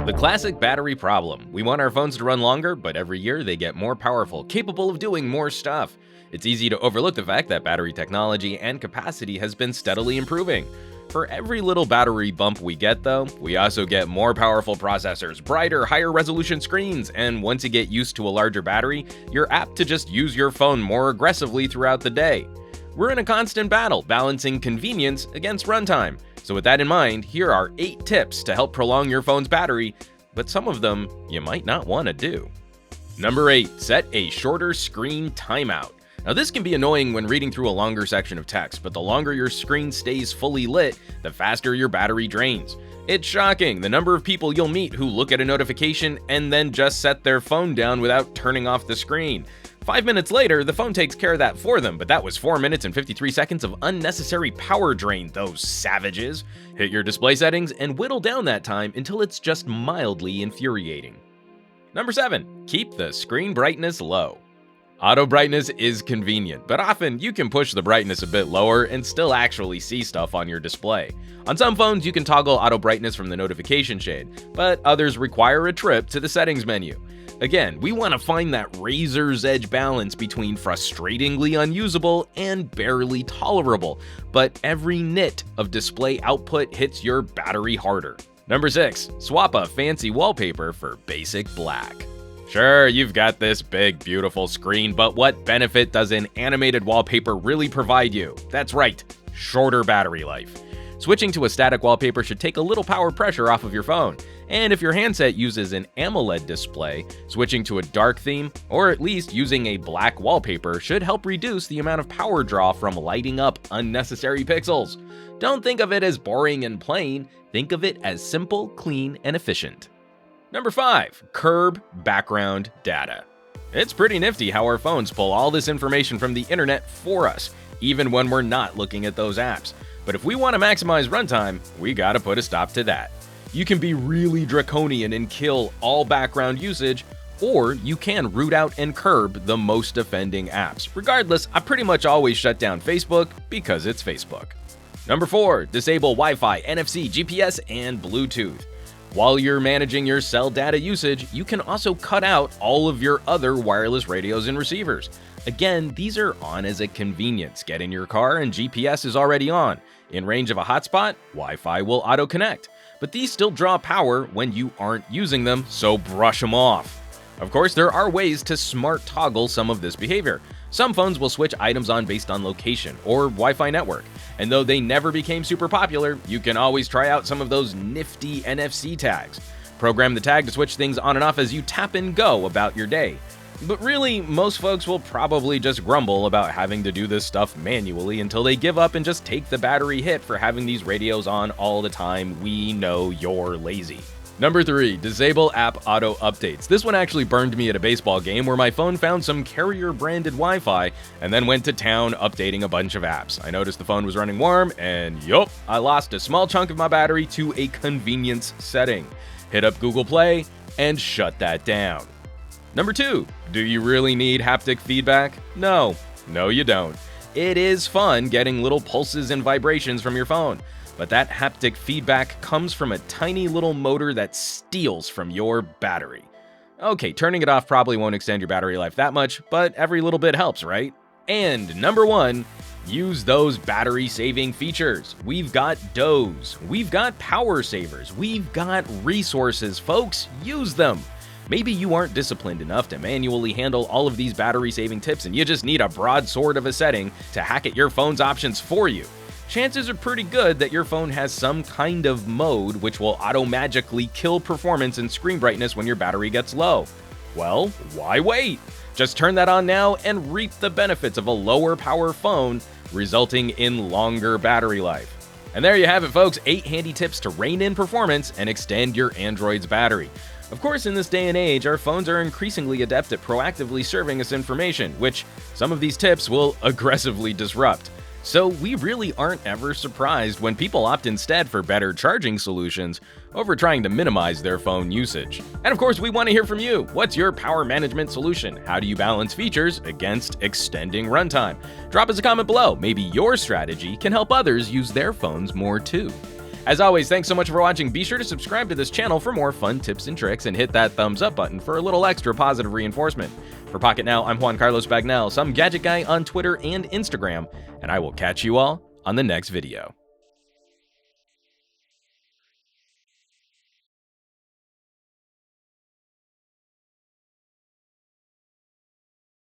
The classic battery problem. We want our phones to run longer, but every year they get more powerful, capable of doing more stuff. It's easy to overlook the fact that battery technology and capacity has been steadily improving. For every little battery bump we get, though, we also get more powerful processors, brighter, higher resolution screens, and once you get used to a larger battery, you're apt to just use your phone more aggressively throughout the day. We're in a constant battle, balancing convenience against runtime. So with that in mind, here are 8 tips to help prolong your phone's battery, but some of them you might not want to do. Number 8, set a shorter screen timeout. Now this can be annoying when reading through a longer section of text, but the longer your screen stays fully lit, the faster your battery drains. It's shocking the number of people you'll meet who look at a notification and then just set their phone down without turning off the screen. 5 minutes later, the phone takes care of that for them, but that was 4 minutes and 53 seconds of unnecessary power drain, those savages. Hit your display settings and whittle down that time until it's just mildly infuriating. Number 7, keep the screen brightness low. Auto brightness is convenient, but often you can push the brightness a bit lower and still actually see stuff on your display. On some phones, you can toggle auto brightness from the notification shade, but others require a trip to the settings menu. Again, we want to find that razor's edge balance between frustratingly unusable and barely tolerable, but every nit of display output hits your battery harder. Number 6, swap a fancy wallpaper for basic black. Sure, you've got this big, beautiful screen, but what benefit does an animated wallpaper really provide you? That's right, shorter battery life. Switching to a static wallpaper should take a little power pressure off of your phone. And if your handset uses an AMOLED display, switching to a dark theme, or at least using a black wallpaper, should help reduce the amount of power draw from lighting up unnecessary pixels. Don't think of it as boring and plain, think of it as simple, clean, and efficient. Number 5, curb background data. It's pretty nifty how our phones pull all this information from the internet for us, even when we're not looking at those apps. But if we want to maximize runtime, we gotta put a stop to that. You can be really draconian and kill all background usage, or you can root out and curb the most offending apps. Regardless, I pretty much always shut down Facebook because it's Facebook. Number 4, disable Wi-Fi, NFC, GPS, and Bluetooth. While you're managing your cell data usage, you can also cut out all of your other wireless radios and receivers. Again, these are on as a convenience. Get in your car and GPS is already on. In range of a hotspot, Wi-Fi will auto-connect. But these still draw power when you aren't using them, so brush them off. Of course, there are ways to smart toggle some of this behavior. Some phones will switch items on based on location or Wi-Fi network. And though they never became super popular, you can always try out some of those nifty NFC tags. Program the tag to switch things on and off as you tap and go about your day. But really, most folks will probably just grumble about having to do this stuff manually until they give up and just take the battery hit for having these radios on all the time. We know you're lazy. Number 3, disable app auto updates. This one actually burned me at a baseball game where my phone found some carrier-branded Wi-Fi and then went to town updating a bunch of apps. I noticed the phone was running warm and yup, I lost a small chunk of my battery to a convenience setting. Hit up Google Play and shut that down. Number 2, do you really need haptic feedback? No, you don't. It is fun getting little pulses and vibrations from your phone. But that haptic feedback comes from a tiny little motor that steals from your battery. Okay, turning it off probably won't extend your battery life that much, but every little bit helps, right? And number 1, use those battery-saving features. We've got DOEs, we've got power savers, we've got resources, folks, use them. Maybe you aren't disciplined enough to manually handle all of these battery-saving tips and you just need a broadsword of a setting to hack at your phone's options for you. Chances are pretty good that your phone has some kind of mode which will auto-magically kill performance and screen brightness when your battery gets low. Well, why wait? Just turn that on now and reap the benefits of a lower power phone, resulting in longer battery life. And there you have it, folks, 8 handy tips to rein in performance and extend your Android's battery. Of course, in this day and age, our phones are increasingly adept at proactively serving us information, which some of these tips will aggressively disrupt. So we really aren't ever surprised when people opt instead for better charging solutions over trying to minimize their phone usage. And of course, we want to hear from you. What's your power management solution? How do you balance features against extending runtime? Drop us a comment below. Maybe your strategy can help others use their phones more too. As always, thanks so much for watching. Be sure to subscribe to this channel for more fun tips and tricks, and hit that thumbs up button for a little extra positive reinforcement. For Pocketnow, I'm Juan Carlos Bagnell, some gadget guy on Twitter and Instagram, and I will catch you all on the next video.